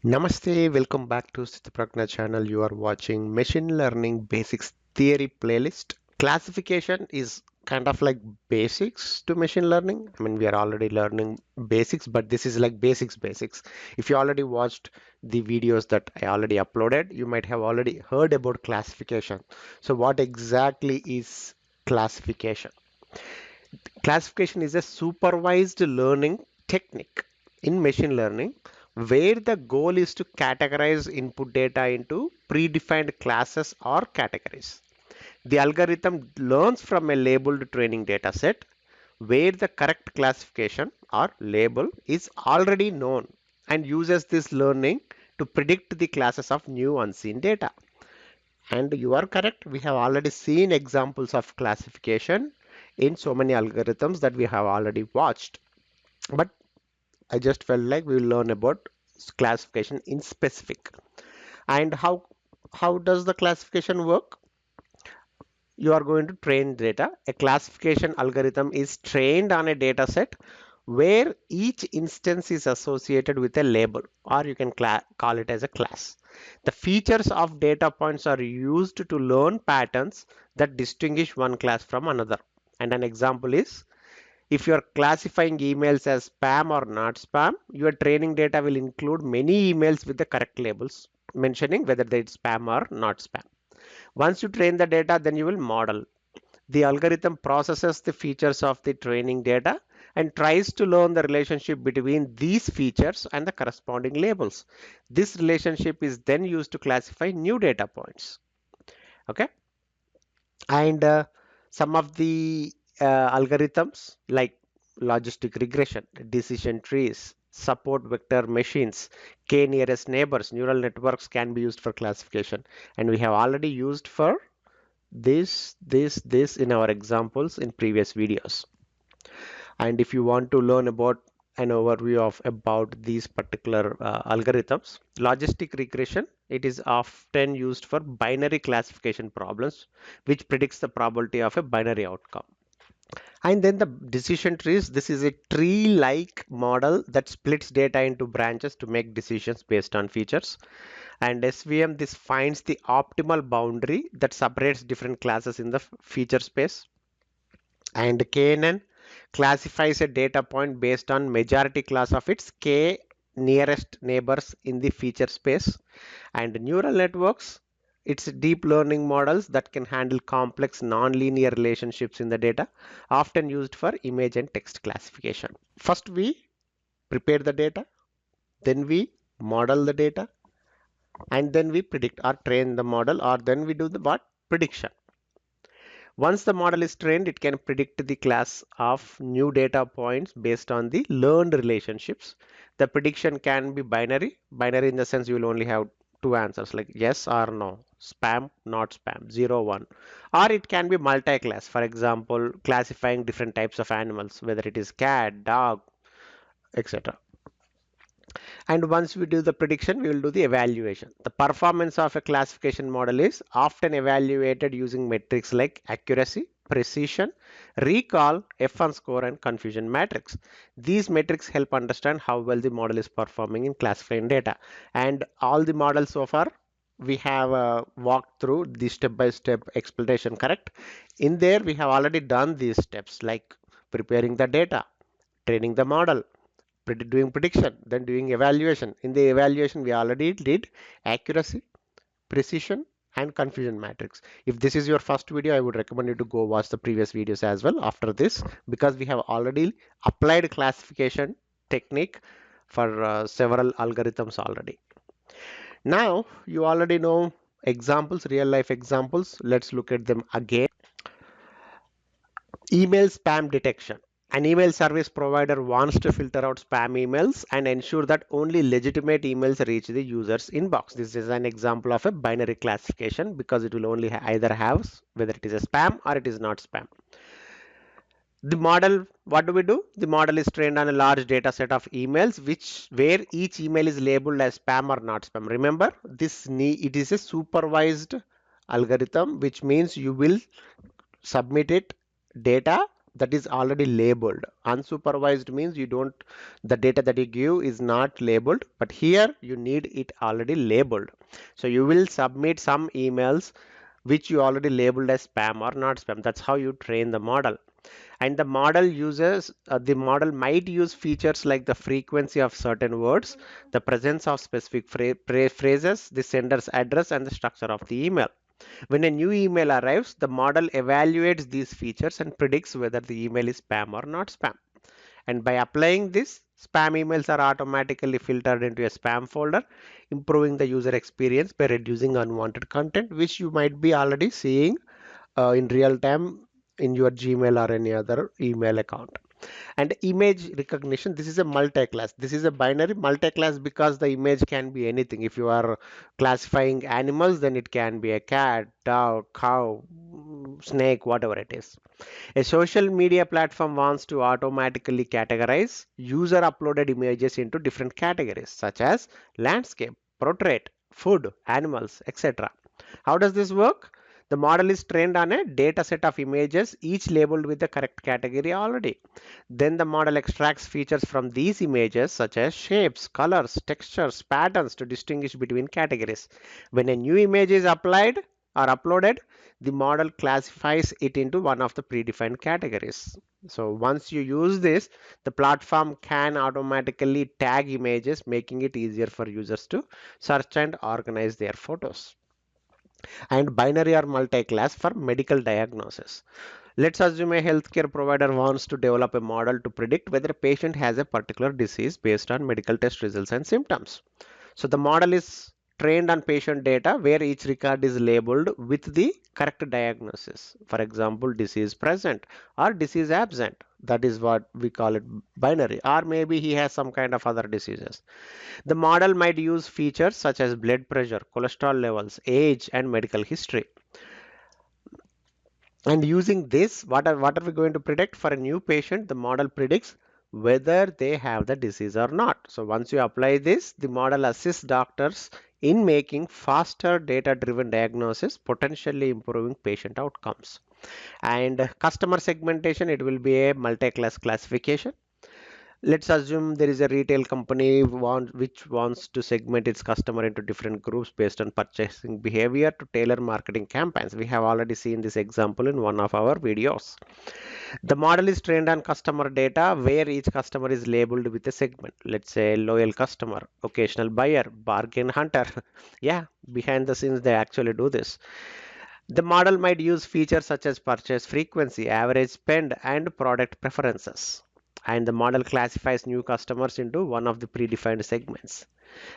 Namaste, welcome back to Sithipragna channel. You are watching Machine Learning Basics Theory playlist. Classification is kind of like basics to machine learning. I mean, we are already learning basics, but this is like basics. If you already watched the videos that I already uploaded, you might have already heard about classification. So what exactly is classification? Classification is a supervised learning technique in machine learning where the goal is to categorize input data into predefined classes or categories. The algorithm learns from a labeled training data set where the correct classification or label is already known and uses this learning to predict the classes of new unseen data. And you are correct. We have already seen examples of classification in so many algorithms that we have already watched. But I just felt like we will learn about classification in specific. And how does the classification work? You are going to train data. A classification algorithm is trained on a data set where each instance is associated with a label, or you can call it as a class. The features of data points are used to learn patterns that distinguish one class from another. And an example is if you're classifying emails as spam or not spam, your training data will include many emails with the correct labels mentioning whether it's spam or not spam. Once you train the data, then you will model. The algorithm processes the features of the training data and tries to learn the relationship between these features and the corresponding labels. This relationship is then used to classify new data points. Okay, and some of the algorithms like logistic regression, decision trees, support vector machines, k nearest neighbors, neural networks can be used for classification, and we have already used for this in our examples in previous videos. And if you want to learn about an overview of about these particular algorithms, logistic regression, it is often used for binary classification problems, which predicts the probability of a binary outcome. And then the decision trees, this is a tree-like model that splits data into branches to make decisions based on features. And SVM, this finds the optimal boundary that separates different classes in the feature space. And KNN classifies a data point based on majority class of its k nearest neighbors in the feature space. And neural networks, it's deep learning models that can handle complex nonlinear relationships in the data, often used for image and text classification. First we prepare the data, then we model the data, and then we predict or train the model, or then we do the what prediction. Once the model is trained, it can predict the class of new data points based on the learned relationships. The prediction can be binary. Binary in the sense you will only have two answers like yes or no, spam, not spam, 0, 1. Or it can be multi-class. For example, classifying different types of animals, whether it is cat, dog, etc. And once we do the prediction, we will do the evaluation. The performance of a classification model is often evaluated using metrics like accuracy, precision, recall, F1 score, and confusion matrix. These metrics help understand how well the model is performing in classifying data. And all the models so far, we have walked through the step-by-step explanation, correct? In there, we have already done these steps like preparing the data, training the model, doing prediction, then doing evaluation. In the evaluation, we already did accuracy, precision, and confusion matrix. If this is your first video, I would recommend you to go watch the previous videos as well after this, because we have already applied classification technique for several algorithms already. Now you already know examples, real life examples. Let's look at them again. Email spam detection. An email service provider wants to filter out spam emails and ensure that only legitimate emails reach the user's inbox. This is an example of a binary classification because it will only either have whether it is a spam or it is not spam. The model, what do we do? The model is trained on a large data set of emails where each email is labeled as spam or not spam. Remember, it is a supervised algorithm, which means you will submit it data that is already labeled. Unsupervised means you don't, the data that you give is not labeled, but here you need it already labeled. So you will submit some emails which you already labeled as spam or not spam. That's how you train the model. And the model might use features like the frequency of certain words, the presence of specific phrases, the sender's address, and the structure of the email. When a new email arrives, the model evaluates these features and predicts whether the email is spam or not spam. And by applying this, spam emails are automatically filtered into a spam folder, improving the user experience by reducing unwanted content, which you might be already seeing in real time in your Gmail or any other email account. And image recognition, this is a multi-class. This is a binary multi-class because the image can be anything. If you are classifying animals, then it can be a cat, dog, cow, snake, whatever it is. A social media platform wants to automatically categorize user uploaded images into different categories such as landscape, portrait, food, animals, etc. How does this work? The model is trained on a data set of images, each labeled with the correct category already. Then the model extracts features from these images such as shapes, colors, textures, patterns to distinguish between categories. When a new image is applied or uploaded, the model classifies it into one of the predefined categories. So once you use this, the platform can automatically tag images, making it easier for users to search and organize their photos. And binary or multi-class for medical diagnosis. Let's assume a healthcare provider wants to develop a model to predict whether a patient has a particular disease based on medical test results and symptoms. So the model is trained on patient data where each record is labeled with the correct diagnosis. For example, disease present or disease absent. That is what we call it binary. Or maybe he has some kind of other diseases. The model might use features such as blood pressure, cholesterol levels, age, and medical history. And using this, what are we going to predict for a new patient? The model predicts whether they have the disease or not. So once you apply this, the model assists doctors in making faster data-driven diagnosis, potentially improving patient outcomes. And customer segmentation, it will be a multi-class classification. Let's assume there is a retail company which wants to segment its customer into different groups based on purchasing behavior to tailor marketing campaigns. We have already seen this example in one of our videos. The model is trained on customer data where each customer is labeled with a segment. Let's say loyal customer, occasional buyer, bargain hunter. Yeah, behind the scenes they actually do this. The model might use features such as purchase frequency, average spend, and product preferences. And the model classifies new customers into one of the predefined segments.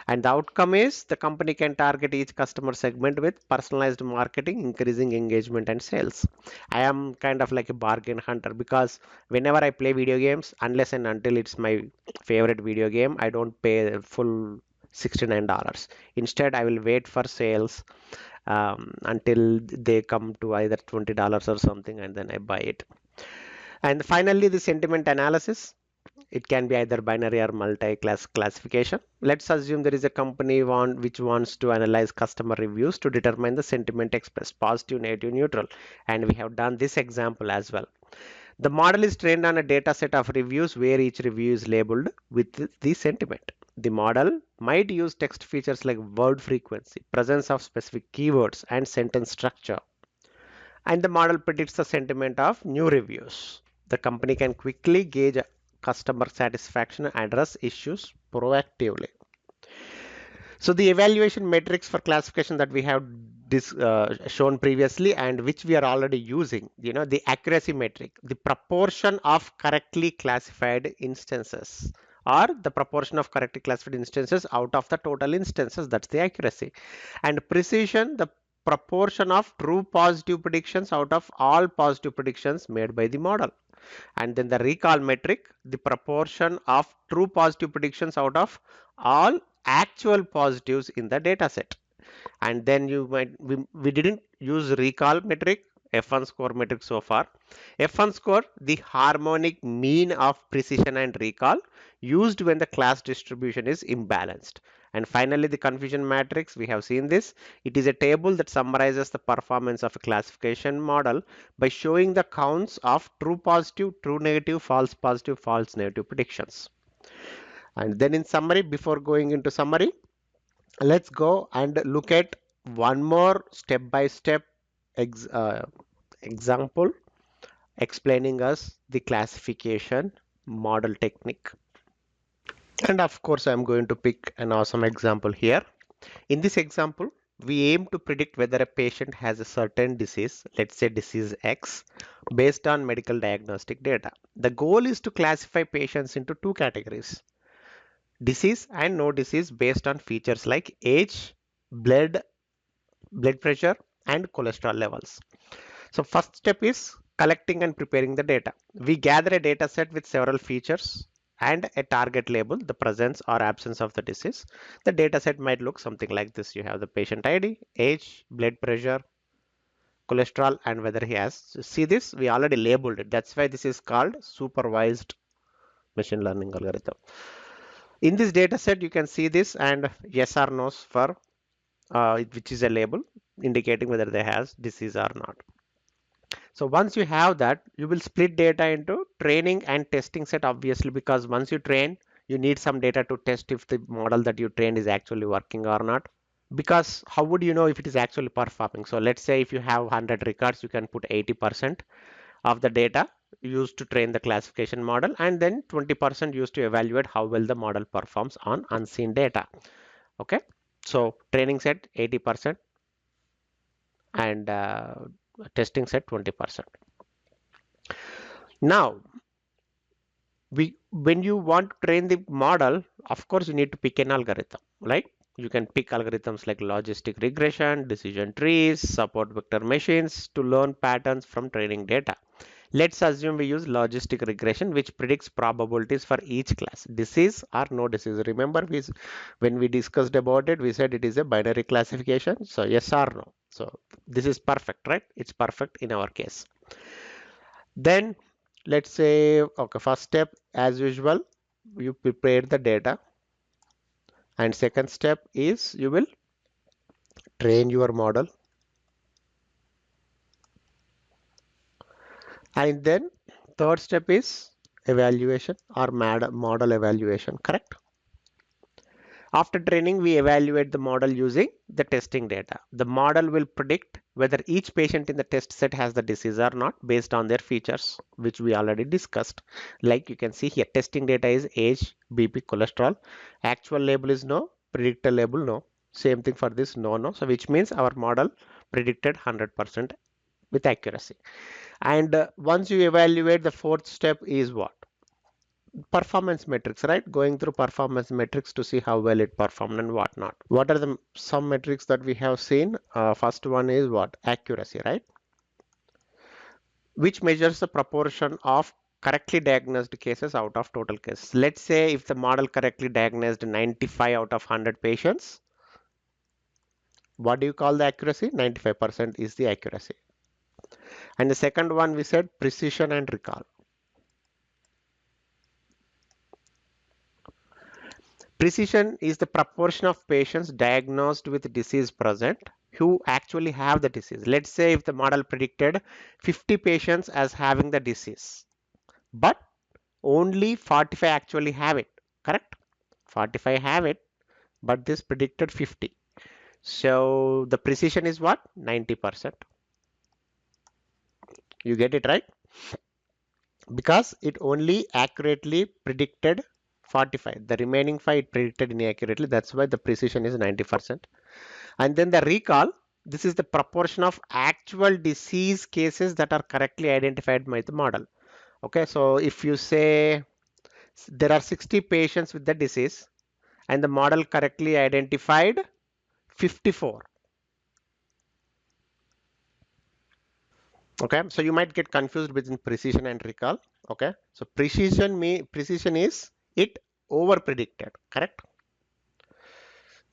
And the outcome is the company can target each customer segment with personalized marketing, increasing engagement and sales. I am kind of like a bargain hunter because whenever I play video games, unless and until it's my favorite video game, I don't pay the full $69. Instead, I will wait for sales until they come to either $20 or something, and then I buy it. And finally, the sentiment analysis. It can be either binary or multi-class classification. Let's assume there is a company which wants to analyze customer reviews to determine the sentiment expressed, positive, negative, neutral. And we have done this example as well. The model is trained on a data set of reviews where each review is labeled with the sentiment. The model might use text features like word frequency, presence of specific keywords, and sentence structure. And the model predicts the sentiment of new reviews. The company can quickly gauge customer satisfaction and address issues proactively. So the evaluation metrics for classification that we have shown previously and which we are already using, the accuracy metric, the proportion of correctly classified instances or the proportion of correctly classified instances out of the total instances, that's the accuracy. And precision, the proportion of true positive predictions out of all positive predictions made by the model. And then the recall metric, the proportion of true positive predictions out of all actual positives in the data set. And then we didn't use recall metric, F1 score metric so far. F1 score, the harmonic mean of precision and recall used when the class distribution is imbalanced. And finally, the confusion matrix, we have seen this. It is a table that summarizes the performance of a classification model by showing the counts of true positive, true negative, false positive, false negative predictions. And then in summary, before going into summary, let's go and look at one more step-by-step example explaining us the classification model technique. And of course, I'm going to pick an awesome example here. In this example, we aim to predict whether a patient has a certain disease, let's say disease X, based on medical diagnostic data. The goal is to classify patients into two categories: disease and no disease based on features like age, blood, blood pressure, and cholesterol levels. So first step is collecting and preparing the data. We gather a data set with several features and a target label, the presence or absence of the disease. The data set might look something like this. You have the patient ID, age, blood pressure, cholesterol, and whether he has. See this, we already labeled it. That's why this is called supervised machine learning algorithm. In this data set, you can see this and yes or no's for which is a label indicating whether they has disease or not. So once you have that, you will split data into training and testing set, obviously, because once you train, you need some data to test if the model that you trained is actually working or not. Because how would you know if it is actually performing? So let's say if you have 100 records, you can put 80% of the data used to train the classification model, and then 20% used to evaluate how well the model performs on unseen data. Okay, so training set 80% and testing set 20%. Now, when you want to train the model, of course, you need to pick an algorithm, right? You can pick algorithms like logistic regression, decision trees, support vector machines to learn patterns from training data. Let's assume we use logistic regression, which predicts probabilities for each class, disease or no disease. Remember, when we discussed about it, we said it is a binary classification. So yes or no. So this is perfect, right? It's perfect in our case. Then let's say, okay, first step, as usual, you prepare the data. And second step is you will train your model. And then third step is evaluation or model evaluation, correct? After training, we evaluate the model using the testing data. The model will predict whether each patient in the test set has the disease or not based on their features, which we already discussed. Like you can see here, testing data is age, BP, cholesterol. Actual label is no, predictor label no. Same thing for this, no, no. So which means our model predicted 100% with accuracy. And once you evaluate, the fourth step is what? Performance metrics, right? Going through performance metrics to see how well it performed and whatnot. What are the some metrics that we have seen? First one is what? Accuracy, right? Which measures the proportion of correctly diagnosed cases out of total cases. Let's say if the model correctly diagnosed 95 out of 100 patients, what do you call the accuracy? 95% is the accuracy. And the second one we said precision and recall. Precision is the proportion of patients diagnosed with disease present who actually have the disease. Let's say if the model predicted 50 patients as having the disease, but only 45 actually have it, correct? 45 have it, but this predicted 50. So the precision is what? 90%. You get it right? Because it only accurately predicted 45. The remaining 5 it predicted inaccurately. That's why the precision is 90%. And then the recall, this is the proportion of actual disease cases that are correctly identified by the model. Okay, so if you say there are 60 patients with the disease and the model correctly identified 54. Okay, so you might get confused between precision and recall. Okay, so precision is it over predicted, correct?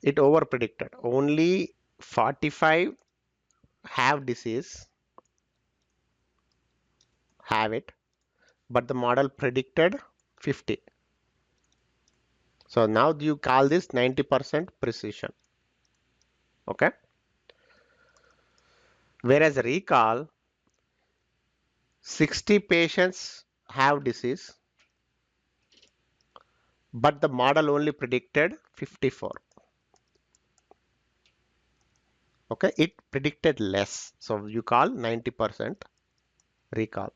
It over predicted. Only 45 have disease, have it, but the model predicted 50. So now you call this 90% precision. Okay. Whereas recall, 60 patients have disease, but the model only predicted 54. Okay, it predicted less. So you call 90% recall.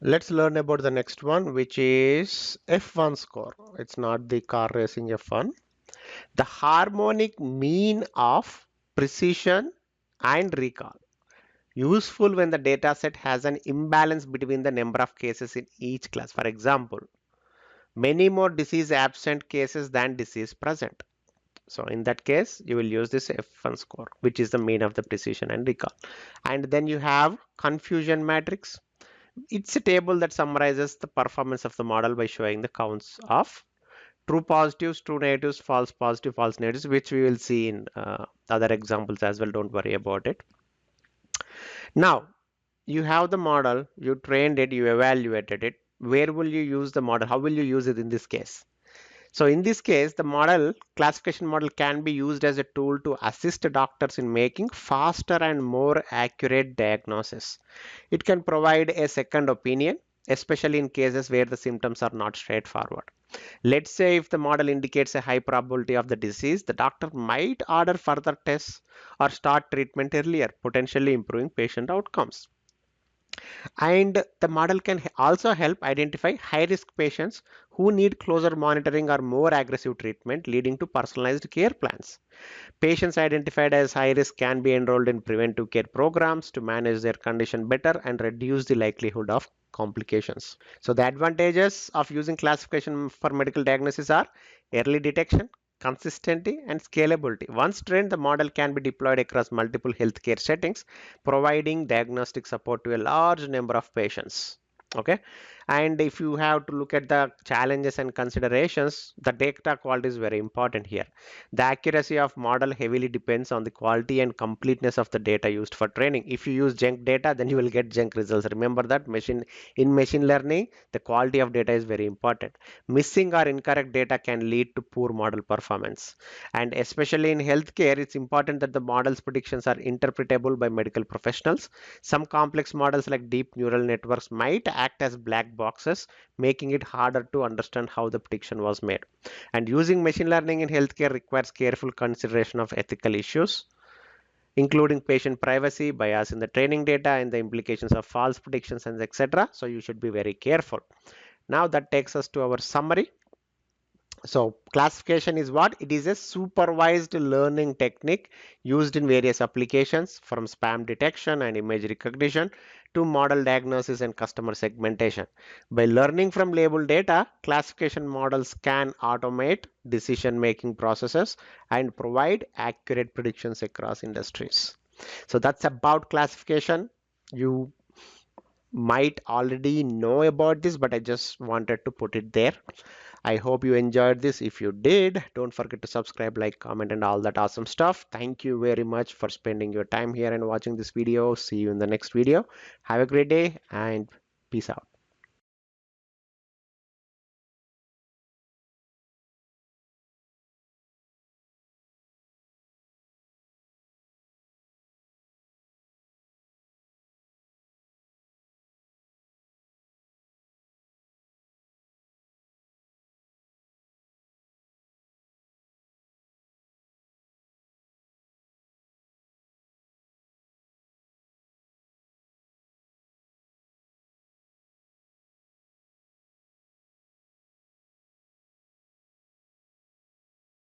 Let's learn about the next one, which is F1 score. It's not the car racing F1. The harmonic mean of precision and recall. Useful when the dataset has an imbalance between the number of cases in each class. For example, many more disease absent cases than disease present. So in that case, you will use this F1 score, which is the mean of the precision and recall. And then you have confusion matrix. It's a table that summarizes the performance of the model by showing the counts of true positives, true negatives, false positive, false negatives, which we will see in other examples as well. Don't worry about it. Now, you have the model, you trained it, you evaluated it. Where will you use the model? How will you use it in this case? So in this case, the model classification model can be used as a tool to assist doctors in making faster and more accurate diagnosis. It can provide a second opinion, especially in cases where the symptoms are not straightforward. Let's say if the model indicates a high probability of the disease, the doctor might order further tests or start treatment earlier, potentially improving patient outcomes. And the model can also help identify high risk patients who need closer monitoring or more aggressive treatment, leading to personalized care plans. Patients identified as high risk can be enrolled in preventive care programs to manage their condition better and reduce the likelihood of complications. So the advantages of using classification for medical diagnosis are early detection, consistency, and scalability. Once trained, the model can be deployed across multiple healthcare settings, providing diagnostic support to a large number of patients. Okay, and if you have to look at the challenges and considerations, the data quality is very important here. The accuracy of model heavily depends on the quality and completeness of the data used for training. If you use junk data, then you will get junk results. Remember that in machine learning, the quality of data is very important. Missing or incorrect data can lead to poor model performance. And especially in healthcare, it's important that the model's predictions are interpretable by medical professionals. Some complex models like deep neural networks might act as black boxes, making it harder to understand how the prediction was made. And using machine learning in healthcare requires careful consideration of ethical issues, including patient privacy, bias in the training data, and the implications of false predictions, and etc. So you should be very careful. Now that takes us to our summary. So classification is what? It is a supervised learning technique used in various applications, from spam detection and image recognition to model diagnosis and customer segmentation. By learning from labeled data, classification models can automate decision-making processes and provide accurate predictions across industries. So that's about classification. You might already know about this, but I just wanted to put it there. I hope you enjoyed this. If you did, don't forget to subscribe, like, comment, and all that awesome stuff. Thank you very much for spending your time here and watching this video. See you in the next video. Have a great day and peace out.